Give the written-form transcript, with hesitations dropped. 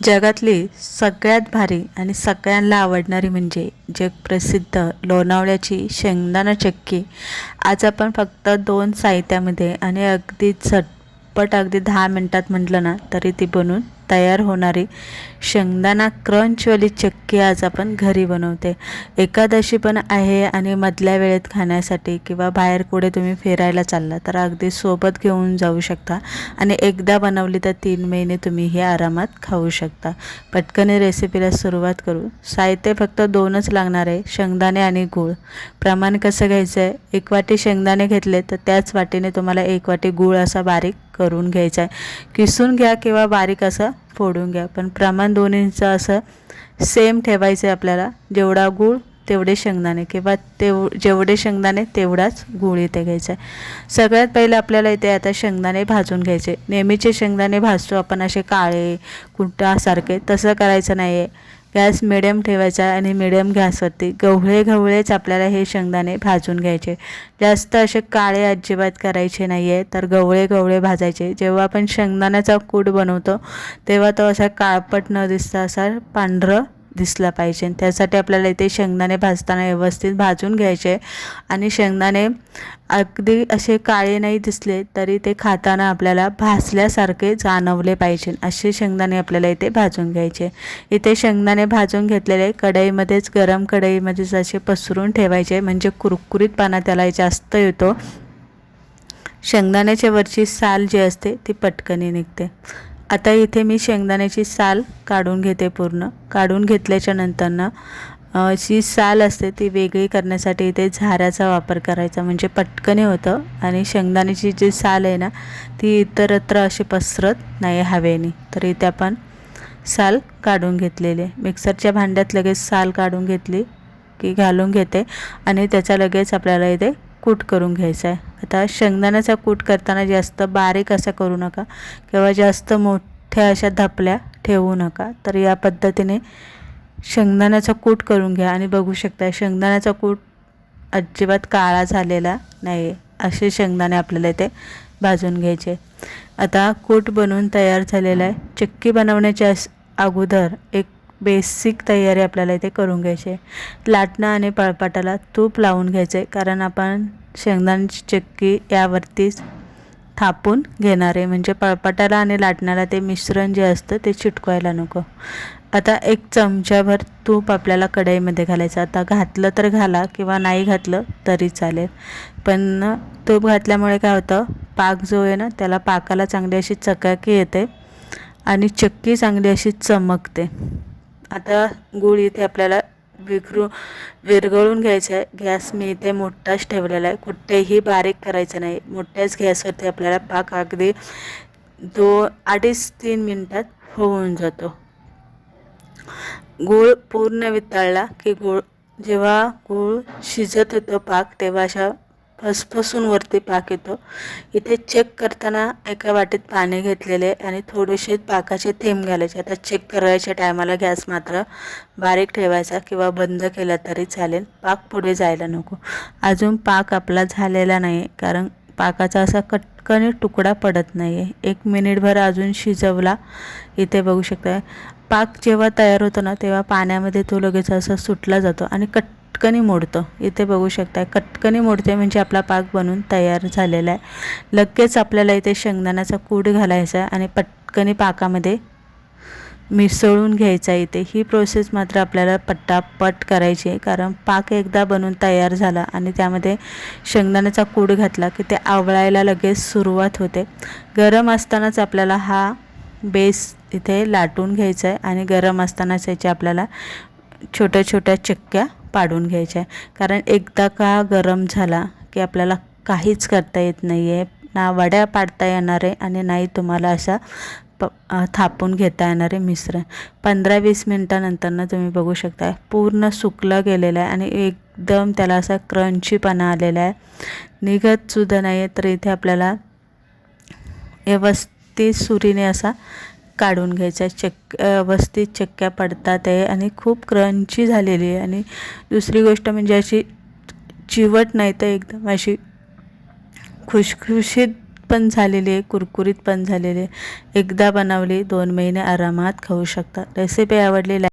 जगातली सगळ्यात भारी आणि सगळ्यांना आवडणारी म्हणजे जगप्रसिद्ध लोणावळ्याची शेंगदाणा चक्की. आज आपण फक्त 2 साहित्यामध्ये आणि अगदी झटपट अगदी 10 मिनिटात म्हटलं ना तरी ती बनून तयार होणारी शेंगदाणा क्रंचवाली चक्की आज आपण घरी बनवते. एकादशी पण आहे आणि मधल्या वेळेत खाण्यासाठी किंवा बाहेर कुठे तुम्ही फिरायला चालला तर अगदी सोबत घेऊन जाऊ शकता आणि एकदा बनवली तर 3 महिने तुम्ही हे आरामात खाऊ शकता. पटकन रेसिपीला सुरुवात करू. साहित्य फक्त 2च लागणार आहे, शेंगदाणे आणि गूळ. प्रमाण कसं घ्यायचं आहे, 1 वाटी शेंगदाणे घेतले तर त्याच वाटीने तुम्हाला 1 वाटी गूळ असा बारीक करून घ्यायचा आहे. किसून घ्या किंवा बारीक असं फोडून घ्या, पण प्रमाण दोन्हींचं असं सेम ठेवायचं आहे आपल्याला. जेवढा गूळ तेवढे शेंगदाणे किंवा जेवढे शेंगदाणे तेवढाच गूळ इथे घ्यायचा आहे. सगळ्यात पहिलं आपल्याला इथे आता शेंगदाणे भाजून घ्यायचे. नेहमीचे शेंगदाणे भाजतो आपण असे काळे कुटासारखे, तसं करायचं नाही आहे. गॅस मिडियम ठेवायचा आणि मिडियम गॅसवरती गवळेच आपल्याला हे शेंगदाणे भाजून घ्यायचे. जास्त असे काळे अजिबात करायचे नाही आहे, तर गवळे भाजायचे. जेव्हा आपण शेंगदाण्याचा कूट बनवतो तेव्हा तो असा काळपट न दिसता असा पांढरं दिसला पाहिजे. त्यासाठी आपल्याला इथे शेंगदाणे भाजताना व्यवस्थित भाजून घ्यायचे आणि शेंगदाणे अगदी असे काळे नाही दिसले तरी ते खाताना आपल्याला भाजल्यासारखे जाणवले पाहिजे, असे शेंगदाणे आपल्याला इथे भाजून घ्यायचे. इथे शेंगदाणे भाजून घेतलेले कढईमध्येच, गरम कढईमध्येच असे पसरून ठेवायचे, म्हणजे कुरकुरीतपणा त्याला जास्त येतो. शेंगदाण्याच्या वरची साल जी असते ती पटकनी निघते. आता इथे मी शेंगदाण्याची साल काढून घेते. पूर्ण काढून घेतल्याच्या नंतरनं जी साल असते ती वेगळी करण्यासाठी इथे झाऱ्याचा वापर करायचा, म्हणजे पटकनी होतं. आणि शेंगदाण्याची जी साल आहे ना ती इतरत्र अशी पसरत नाही हवेने. तर इथे आपण साल काढून घेतलेली आहे. मिक्सरच्या भांड्यात लगेच साल काढून घेतली की घालून घेते आणि त्याचा लगेच आपल्याला इथे कूट करून घ्यायचा आहे. आता शेंगदाण्याचा कूट करताना जास्त बारीक असा करू नका किंवा जास्त मोठ्या अशा धपल्या ठेवू नका. तर या पद्धतीने शेंगदाण्याचा कूट करून घ्या आणि बघू शकता शेंगदाण्याचा कूट अजिबात काळा झालेला नाही आहे. असे शेंगदाणे आपल्याला इथे भाजून घ्यायचे. आता कूट बनवून तयार झालेला आहे. चक्की बनवण्याच्या अगोदर एक बेसिक तयारी आपल्याला इथे करून घ्यायची आहे. लाटणं आणि पळपाटाला तूप लावून घ्यायचं आहे, कारण आपण शेंगदाण्याची चक्की यावरतीच थापून घेणार आहे, म्हणजे पळपाटाला आणि लाटण्याला ते मिश्रण जे असतं ते चिटकवायला नको. आता 1 चमचाभर तूप आपल्याला कढईमध्ये घालायचं. आता घातलं तर घाला किंवा नाही घातलं तरी चालेल, पण तूप घातल्यामुळे काय होतं, पाक जो आहे ना त्याला पाकाला चांगली अशी चकाकी येते आणि चक्की चांगली अशी चमकते. आता गूळ इथे आपल्याला विरघळून घ्यायचं आहे. गॅस मी इथे मोठाच ठेवलेला आहे, कुठेही बारीक करायचं नाही. मोठ्याच गॅसवरती आपल्याला पाक अगदी 2-2.5-3 मिनिटात होऊन जातो. गूळ पूर्ण वितळला की जेव्हा गूळ शिजत होतो पाक तेव्हा अशा फसफसून वरती पाक येतो. इथे चेक करताना एका वाटीत पाणी घेतलेले आणि थोडेसे पाकाचे थेंब घालायचे. आता चेक करायच्या टायमाला गॅस मात्र बारीक ठेवायचा किंवा बंद केला तरी चालेल, पाक पुढे जायला नको. अजून पाक आपला झालेला नाही, कारण पाकाचा असा कटकनी तुकडा पडत नाही आहे. 1 मिनिटभर अजून शिजवला. इथे बघू शकता पाक जेव्हा तयार होतो ना तेव्हा पाण्यामध्ये तो लगेच असा सुटला जातो आणि कटकनी मोडतं. इथे बघू शकता कटकनी मोडते, म्हणजे आपला पाक बनून तयार झालेला आहे. लगेच आपल्याला इथे शेंगदाण्याचा कूट घालायचा आणि पटकनी पाकामध्ये मिसळून घ्यायचा. इथे ही प्रोसेस मात्र आपल्याला पटापट करायची आहे, कारण पाक एकदा बनून तयार झाला आणि त्यामध्ये शेंगदाण्याचा कूट घातला की ते आवळायला लगेच सुरुवात होते. गरम असतानाच आपल्याला हा बेस इथे लाटून घ्यायचा आहे आणि गरम असतानाच याच्या आपल्याला छोट्या चक्क्या पाडून घ्यायच्या आहे, कारण एकदा का गरम झाला की आपल्याला काहीच करता येत नाही आहे. ना वड्या पाडता येणार आहे आणि नाही तुम्हाला अशा थापून घेता येणारे मिश्रण. 15-20 मिनटानंतरनं तुम्ही बघू शकता पूर्ण सुकलं गेलेलं आहे आणि एकदम त्याला असा क्रंचीपणा आलेला आहे, निघत सुद्धा नाही आहे. तर इथे आपल्याला व्यवस्थित सुरीने असा काढून घ्यायचा. व्यवस्थित चक्क्या पडतात आहे आणि खूप क्रंची झालेली आहे. आणि दुसरी गोष्ट म्हणजे अशी चिवट नाही तर एकदम अशी खुशखुशीत पण झालेली आहे, कुरकुरीत पण झालेली आहे. एकदा बनवली 2 महिने आरामात खाऊ शकता. रेसिपी आवडली